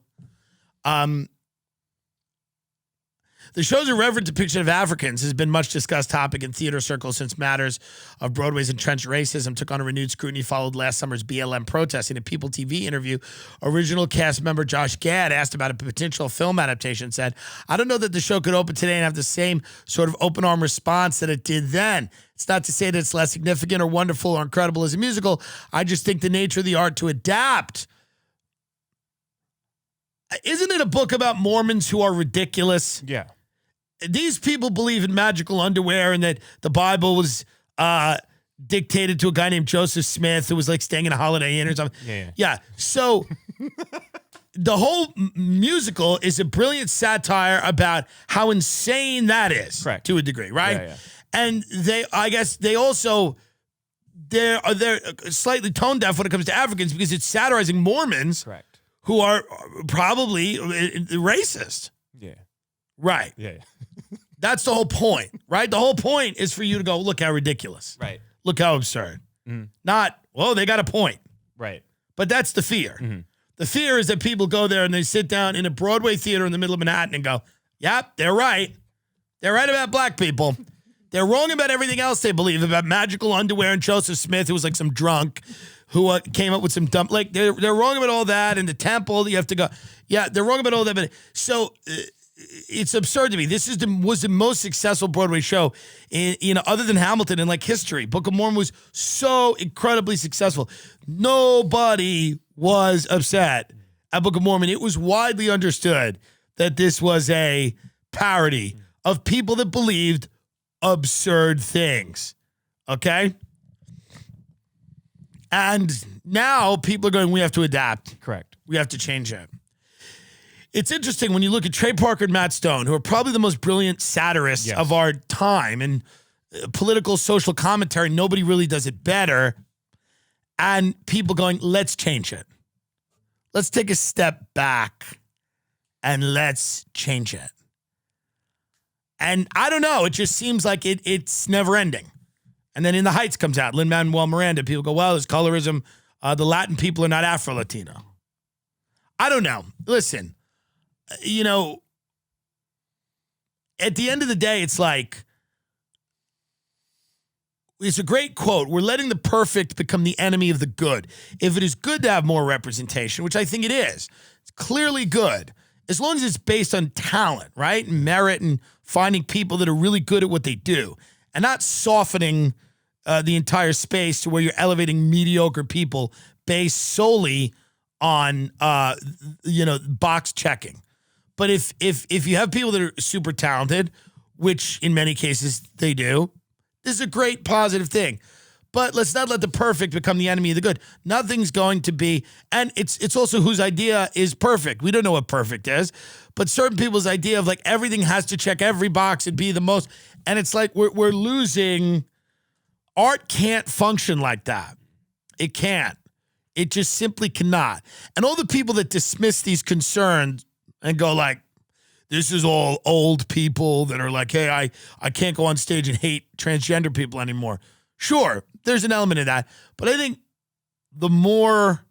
The show's irreverent depiction of Africans has been much discussed topic in theater circles since matters of Broadway's entrenched racism took on a renewed scrutiny followed last summer's BLM protest. In a People TV interview, original cast member Josh Gad asked about a potential film adaptation and said, I don't know that the show could open today and have the same sort of open arm response that it did then. It's not to say that it's less significant or wonderful or incredible as a musical. I just think the nature of the art to adapt. Isn't it a book about Mormons who are ridiculous? Yeah. These people believe in magical underwear and that the Bible was dictated to a guy named Joseph Smith who was like staying in a Holiday Inn or something. Yeah. So the whole musical is a brilliant satire about how insane that is. Correct. To a degree, right? Yeah. And I guess they also, they're slightly tone deaf when it comes to Africans because it's satirizing Mormons. Correct. Who are probably racist. Yeah. Right. Yeah. That's the whole point, right? The whole point is for you to go, look how ridiculous. Right. Look how absurd. Not, well, they got a point. Right. But that's the fear. The fear is that people go there and they sit down in a Broadway theater in the middle of Manhattan and go, yep, they're right. They're right about black people. They're wrong about everything else they believe about magical underwear and Joseph Smith, who was like some drunk who came up with some dumb, like they're wrong about all that. And the temple, you have to go, yeah, they're wrong about all that. But so it's absurd to me. This was the most successful Broadway show in other than Hamilton in like history. Book of Mormon was so incredibly successful. Nobody was upset at Book of Mormon. It was widely understood that this was a parody of people that believed absurd things. Okay? And now people are going, we have to adapt. Correct. We have to change it. It's interesting when you look at Trey Parker and Matt Stone, who are probably the most brilliant satirists of our time and political social commentary. Nobody really does it better. And people going, let's change it. Let's take a step back and let's change it. And I don't know. It just seems like it's never ending. And then In the Heights comes out. Lin-Manuel Miranda. People go, well, it's colorism. The Latin people are not Afro-Latino. I don't know. Listen, you know, at the end of the day, it's like, it's a great quote. We're letting the perfect become the enemy of the good. If it is good to have more representation, which I think it is, it's clearly good, as long as it's based on talent, right? And merit and finding people that are really good at what they do and not softening the entire space to where you're elevating mediocre people based solely on, box checking. But if you have people that are super talented, which in many cases they do, this is a great positive thing. But let's not let the perfect become the enemy of the good. Nothing's going to be, and it's also whose idea is perfect. We don't know what perfect is, but certain people's idea of like everything has to check every box and be the most, and it's like we're losing. Art can't function like that. It can't. It just simply cannot. And all the people that dismiss these concerns and go like, this is all old people that are like, hey, I can't go on stage and hate transgender people anymore. Sure, there's an element of that. But I think the more,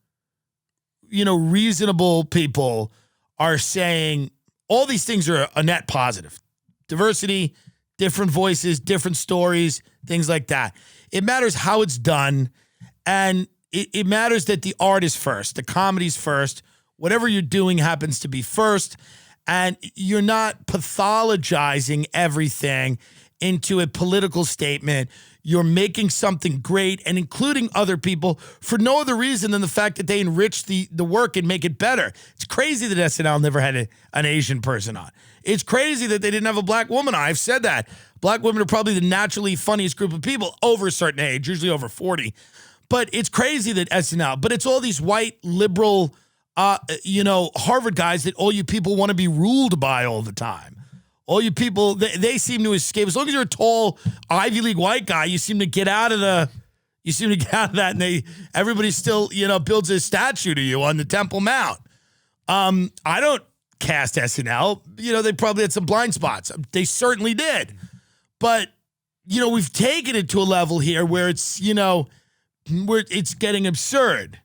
reasonable people are saying all these things are a net positive. Diversity, different voices, different stories, things like that. It matters how it's done. And it matters that the art is first, the comedy's first. Whatever you're doing happens to be first. And you're not pathologizing everything into a political statement. You're making something great and including other people for no other reason than the fact that they enrich the work and make it better. It's crazy that SNL never had an Asian person on. It's crazy that they didn't have a black woman on. I've said that. Black women are probably the naturally funniest group of people over a certain age, usually over 40. But it's crazy that SNL, but it's all these white liberal Harvard guys that all you people want to be ruled by all the time. All you people, they seem to escape. As long as you're a tall Ivy League white guy, you seem to get out of that, and everybody still, builds a statue to you on the Temple Mount. I don't cast SNL. They probably had some blind spots. They certainly did. But, we've taken it to a level here where it's, where it's getting absurd.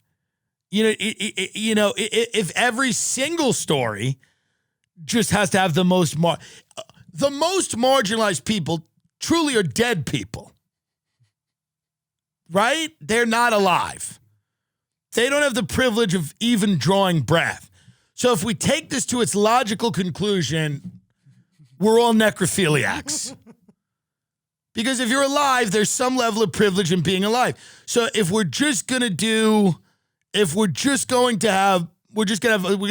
If every single story just has to have the most marginalized people truly are dead people, right? They're not alive. They don't have the privilege of even drawing breath. So if we take this to its logical conclusion, we're all necrophiliacs. Because if you're alive, there's some level of privilege in being alive. So if we're gonna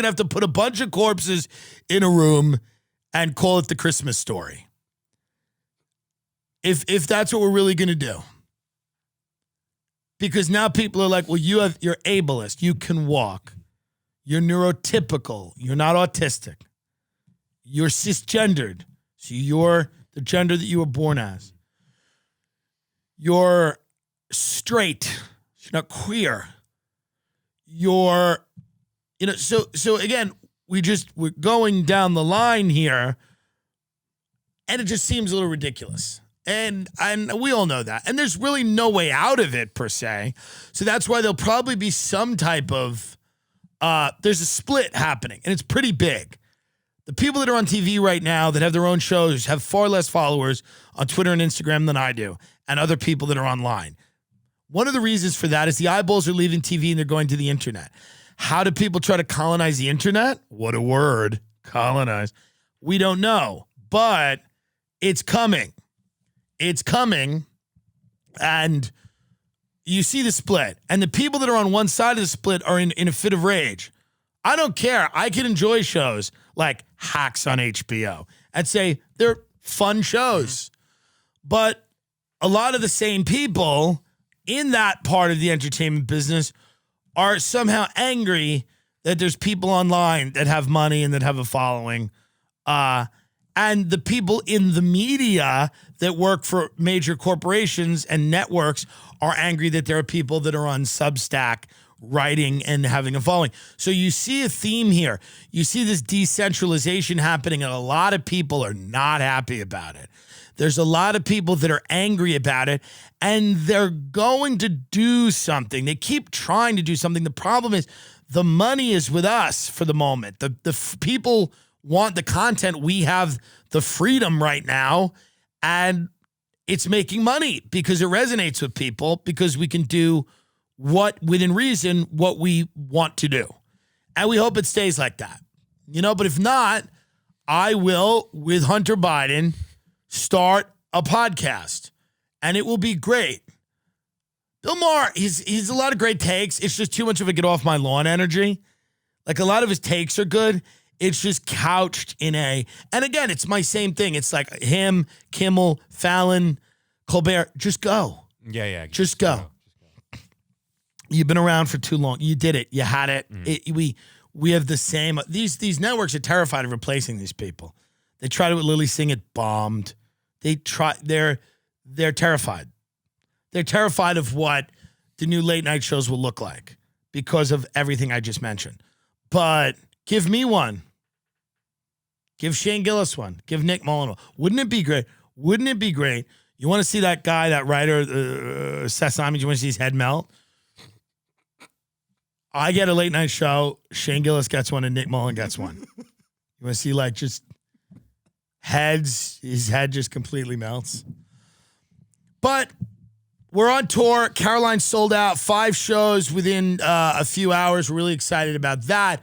have to put a bunch of corpses in a room and call it the Christmas Story. If that's what we're really gonna do. Because now people are like, well, you're ableist, you can walk. You're neurotypical, you're not autistic. You're cisgendered, so you're the gender that you were born as. You're straight, you're not queer. You're, so again, we're going down the line here, and it just seems a little ridiculous. And we all know that. And there's really no way out of it, per se. So that's why there'll probably be some type of, there's a split happening, and it's pretty big. The people that are on TV right now that have their own shows have far less followers on Twitter and Instagram than I do, and other people that are online. One of the reasons for that is the eyeballs are leaving TV and they're going to the internet. How do people try to colonize the internet? What a word, colonize. We don't know, but it's coming. It's coming, and you see the split. And the people that are on one side of the split are in a fit of rage. I don't care. I can enjoy shows like Hacks on HBO and say they're fun shows. But a lot of the same people in that part of the entertainment business are somehow angry that there's people online that have money and that have a following. And the people in the media that work for major corporations and networks are angry that there are people that are on Substack writing and having a following. So you see a theme here. You see this decentralization happening, and a lot of people are not happy about it. There's a lot of people that are angry about it, and they're going to do something. They keep trying to do something. The problem is the money is with us for the moment. The people want the content. We have the freedom right now, and it's making money because it resonates with people, because we can do within reason, what we want to do. And we hope it stays like that. But if not, I will, with Hunter Biden, start a podcast, and it will be great. Bill Maher, he's a lot of great takes. It's just too much of a get off my lawn energy. Like, a lot of his takes are good. It's just couched in and again, it's my same thing. It's like him, Kimmel, Fallon, Colbert, just go. Yeah. Just go. You've been around for too long. You did it. You had it. We have the same. These networks are terrified of replacing these people. They tried it with Lily Singh. It bombed. They're terrified. They're terrified of what the new late night shows will look like because of everything I just mentioned. But give me one. Give Shane Gillis one. Give Nick Mullen one. Wouldn't it be great? Wouldn't it be great? You want to see that guy, that writer, Seth Simons? You want to see his head melt? I get a late night show. Shane Gillis gets one, and Nick Mullen gets one. You want to see like just heads? His head just completely melts. But we're on tour. Caroline sold out 5 shows within a few hours. We're really excited about that.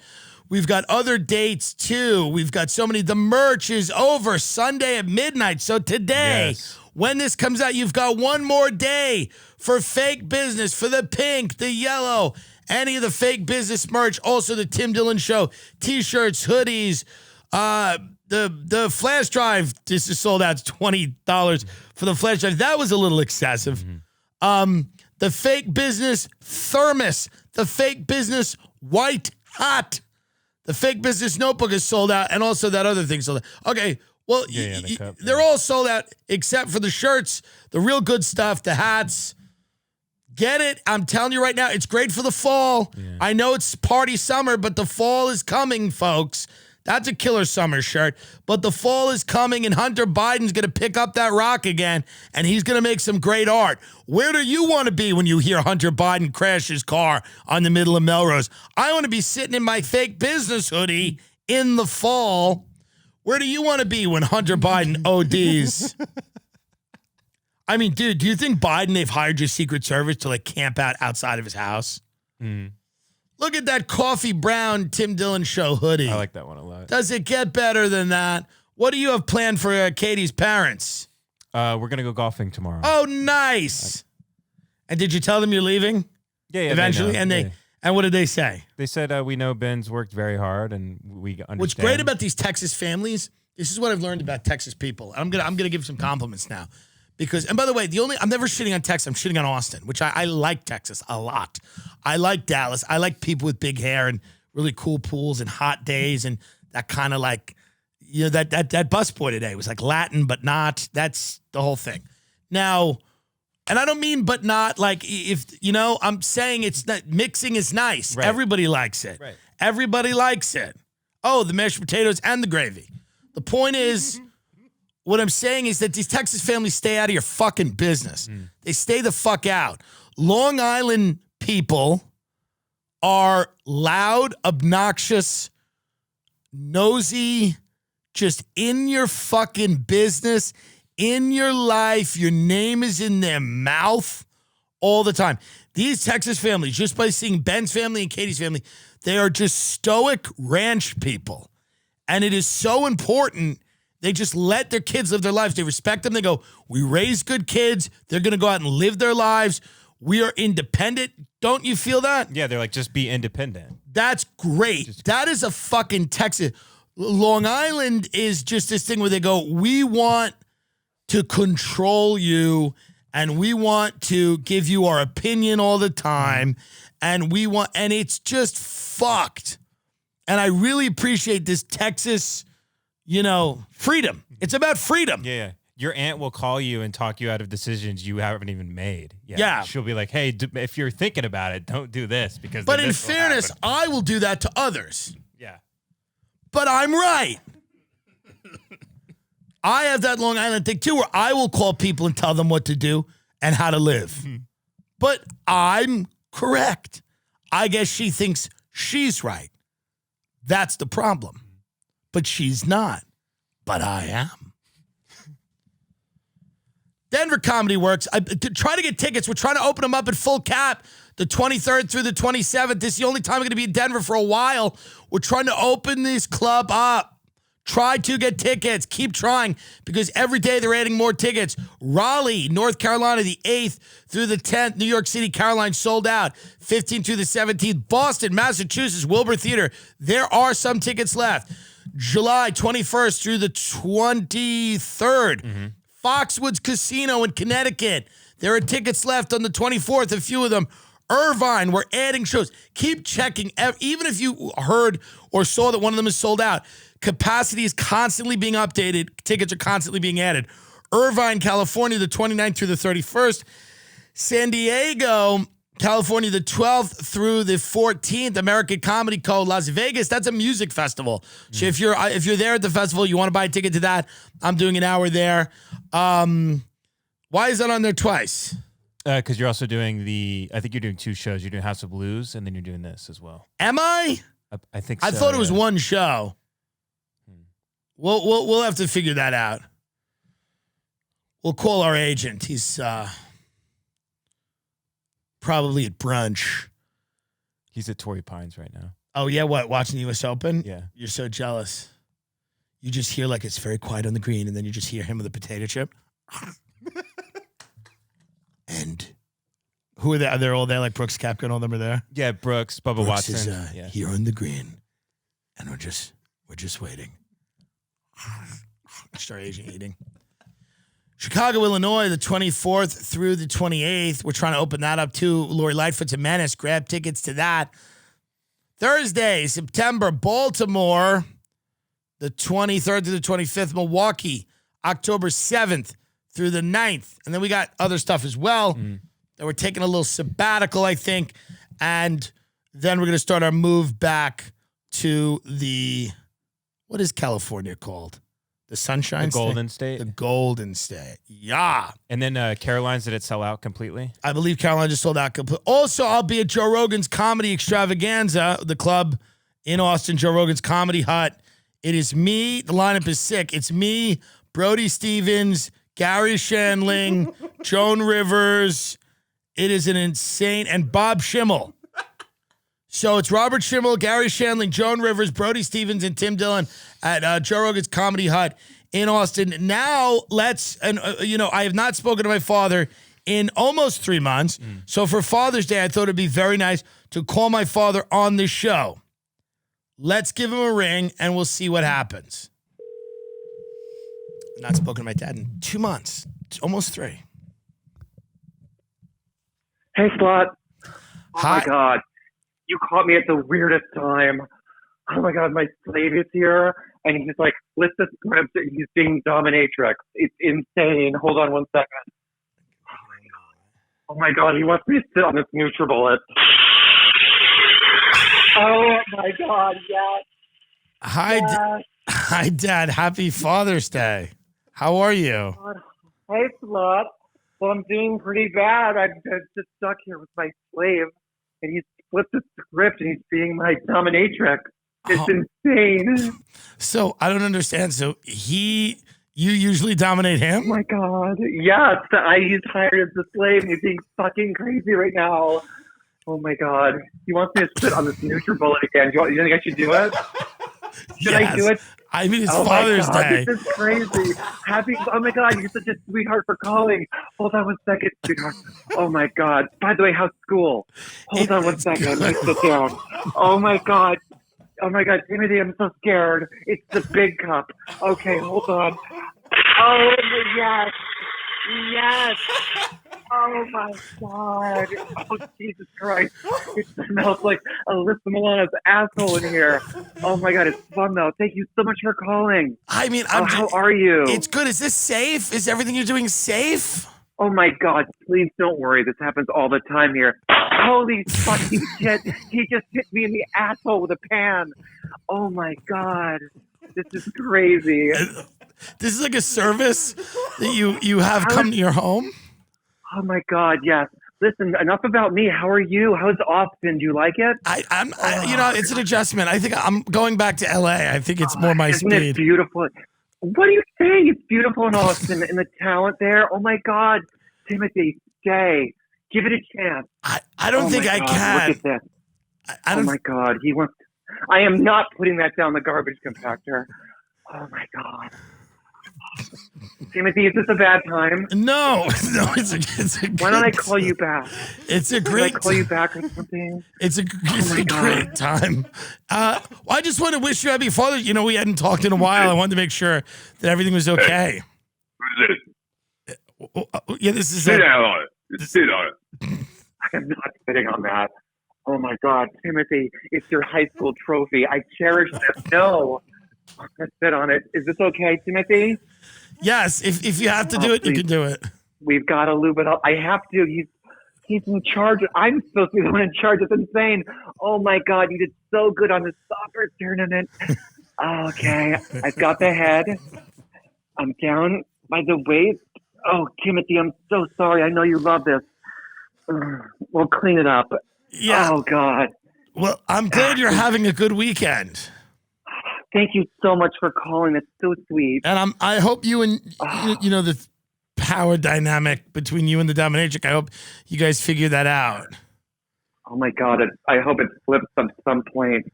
We've got other dates too. We've got so many. The merch is over Sunday at midnight. So today, when this comes out, you've got one more day for fake business, for the pink, the yellow, any of the fake business merch. Also the Tim Dillon Show t-shirts, hoodies, the flash drive. This is sold out. It's $20 for the flash drive. That was a little excessive. The fake business thermos, the fake business white hat, the fake business notebook is sold out, and also that other thing sold out. Okay, well, they're all sold out except for the shirts, the real good stuff, the hats. Get it. I'm telling you right now, it's great for the fall. Yeah. I know it's party summer, but the fall is coming, folks. That's a killer summer shirt. But the fall is coming, and Hunter Biden's going to pick up that rock again, and he's going to make some great art. Where do you want to be when you hear Hunter Biden crash his car on the middle of Melrose? I want to be sitting in my fake business hoodie in the fall. Where do you want to be when Hunter Biden ODs? I mean, dude, do you think Biden, they've hired your Secret Service to like camp out outside of his house? Look at that coffee brown Tim Dillon Show hoodie. I like that one a lot. Does it get better than that? What do you have planned for Katie's parents? We're going to go golfing tomorrow. Oh, nice. And did you tell them you're leaving? Yeah, eventually? They know. And what did they say? They said, we know Ben's worked very hard and we understand. What's great about these Texas families, this is what I've learned about Texas people. I'm gonna give some compliments now. Because, and by the way, I'm never shitting on Texas. I'm shitting on Austin, which I like Texas a lot. I like Dallas. I like people with big hair and really cool pools and hot days and that kind of like, you know, that busboy today was like Latin, but not. That's the whole thing. Now, and I don't mean but not like if, you know, I'm saying it's not, mixing is nice. Right. Everybody likes it. Right. Everybody likes it. Oh, the mashed potatoes and the gravy. The point is, what I'm saying is that these Texas families stay out of your fucking business. They stay the fuck out. Long Island people are loud, obnoxious, nosy, just in your fucking business, in your life. Your name is in their mouth all the time. These Texas families, just by seeing Ben's family and Katie's family, they are just stoic ranch people. And it is so important. They just let their kids live their lives. They respect them. They go, we raise good kids. They're going to go out and live their lives. We are independent. Don't you feel that? Yeah, they're like, just be independent. That's great. That is a fucking Texas. Long Island is just this thing where they go, we want to control you and we want to give you our opinion all the time. And it's just fucked. And I really appreciate this Texas, you know, freedom. It's about freedom. Yeah. Your aunt will call you and talk you out of decisions you haven't even made. Yeah. She'll be like, hey, if you're thinking about it, don't do this. But in fairness, I will do that to others. Yeah. But I'm right. I have that Long Island thing too, where I will call people and tell them what to do and how to live. But I'm correct. I guess she thinks she's right. That's the problem. But she's not. But I am. Denver Comedy Works. Try to get tickets. We're trying to open them up at full cap the 23rd through the 27th. This is the only time I'm going to be in Denver for a while. We're trying to open this club up. Try to get tickets. Keep trying because every day they're adding more tickets. Raleigh, North Carolina, the 8th through the 10th. New York City, Caroline sold out. 15th through the 17th. Boston, Massachusetts, Wilbur Theater. There are some tickets left. July 21st through the 23rd. Foxwoods Casino in Connecticut. There are tickets left on the 24th, a few of them. Irvine, we're adding shows. Keep checking. Even if you heard or saw that one of them is sold out, capacity is constantly being updated. Tickets are constantly being added. Irvine, California, the 29th through the 31st. San Diego, California, the 12th through the 14th. American Comedy Co. Las Vegas, that's a music festival. So if you're there at the festival, you want to buy a ticket to that, I'm doing an hour there. Why is that on there twice? Because you're also doing I think you're doing 2 shows. You're doing House of Blues, and then you're doing this as well. Am I? I think so. I thought it was one show. We'll have to figure that out. We'll call our agent. He's probably at brunch. He's at Torrey Pines right now. Oh, yeah? What, watching the U.S. Open? Yeah. You're so jealous. You just hear like it's very quiet on the green, and then you just hear him with a potato chip. And who are they? Are they all there? Like Brooks Koepka and all them are there? Yeah, Brooks, Bubba Brooks Watson. is here on the green, and we're just waiting. Start Asian eating. Chicago, Illinois, the 24th through the 28th. We're trying to open that up too. Lori Lightfoot's a menace. Grab tickets to that. Thursday, September, Baltimore, the 23rd to the 25th. Milwaukee, October 7th through the 9th. And then we got other stuff as well. That we're taking a little sabbatical, I think. And then we're going to start our move back to what is California called? The Sunshine The Golden State? The Golden State. Yeah. And then Caroline's, did it sell out completely? I believe Caroline just sold out completely. Also, I'll be at Joe Rogan's Comedy Extravaganza, the club in Austin, Joe Rogan's Comedy Hut. It is me. The lineup is sick. It's me, Brody Stevens, Gary Shandling, Joan Rivers. It is an insane, and Bob Schimmel. So it's Robert Schimmel, Gary Shandling, Joan Rivers, Brody Stevens, and Tim Dillon at Joe Rogan's Comedy Hut in Austin. Now I have not spoken to my father in almost 3 months. So for Father's Day, I thought it'd be very nice to call my father on the show. Let's give him a ring, and we'll see what happens. Not spoken to my dad in 2 months. It's almost 3. Hey, Slut. Oh, Hi. my God. You caught me at the weirdest time. Oh, my God. My slave is here, and he's like, flip the script, and he's being dominatrix. It's insane. Hold on 1 second. Oh, my God. He wants me to sit on this NutriBullet. Oh, my God. Yes. Hi, Yes. Hi, Dad. Happy Father's Day. How are you? Hey, Slut. Well, I'm doing pretty bad. I'm just stuck here with my slave, and he's flipped the script, and he's being my dominatrix. It's insane. So I don't understand. So you usually dominate Oh him? my God. Yes. He's hired as the slave, and he's being fucking crazy right now. Oh my God. He wants me to sit on this NutriBullet again. Do you think I should do it? Should I do it? I mean, it's Oh Father's my God, Day. This is crazy. Oh my God, you're such a sweetheart for calling. Hold on 1 second, sweetheart. Oh my God. By the way, how's school? Hold on 1 second. Let me sit down. Oh my God. Oh my God, Timothy, I'm so scared. It's the big cup. Okay, hold on. Oh, yes. Yes. Oh my God. Oh, Jesus Christ. It smells like Alyssa Milano's asshole in here. Oh my God, it's fun though. Thank you so much for calling. I mean, how are you? It's good. Is this safe? Is everything you're doing safe? Oh my God, please don't worry. This happens all the time here. Holy fucking shit. He just hit me in the asshole with a pan. Oh my God. This is crazy. This is like a service that you have come to your home? Oh my God, yes. Listen, enough about me. How are you? How's Austin? Do you like it? It's an adjustment. I think I'm going back to LA. I think it's more my Isn't it speed. beautiful? What are you saying? It's beautiful in Austin and the talent there. Oh my God. Timothy, stay. Give it a chance. I don't think I can. Look at this. I don't Oh my God. I am not putting that down the garbage compactor. Oh my God. Timothy, is this a bad time? No, it's a good Why don't I call you back? It's a Can I great call you back or something? It's a great time. I just want to wish you happy Father's. We hadn't talked in a while. I wanted to make sure that everything was okay. Who's this? Yeah, this is Sit down on it. Sit on it. I am not sitting on that. Oh my God, Timothy, it's your high school trophy. I cherish that. No, I'm gonna sit on it. Is this okay, Timothy? Yes, if you have to do it, you please. can do it. We've got to lube it up. I have to. He's in charge. I'm supposed to be the one in charge. It's insane. Oh my God, you did so good on the soccer tournament. Okay, I've got the head. I'm down by the waist. Oh, Timothy, I'm so sorry. I know you love this. We'll clean it up. Yeah. Oh God. Well, I'm glad you're having a good weekend. Thank you so much for calling. It's so sweet. And I hope you and the power dynamic between you and the dominatrix. I hope you guys figure that out. Oh my God! I hope it flips at some point.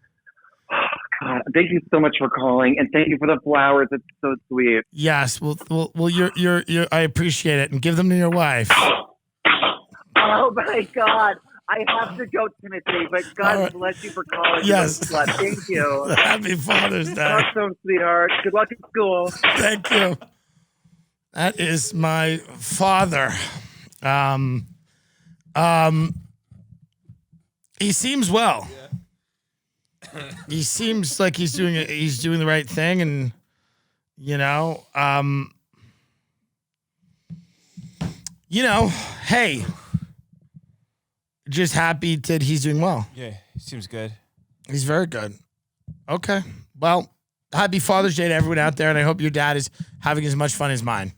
God, thank you so much for calling, and thank you for the flowers. It's so sweet. Yes. Well. You're. I appreciate it, and give them to your wife. Oh my God! I have to go, Timothy. But God bless you for calling. Yes. Thank you. Happy Father's Day. Talk soon, sweetheart. Good luck in school. Thank you. That is my father. He seems well. He seems like he's doing the right thing, and hey, just happy that he's doing well. Yeah, he seems good. He's very good. Okay. Well, happy Father's Day to everyone out there, and I hope your dad is having as much fun as mine.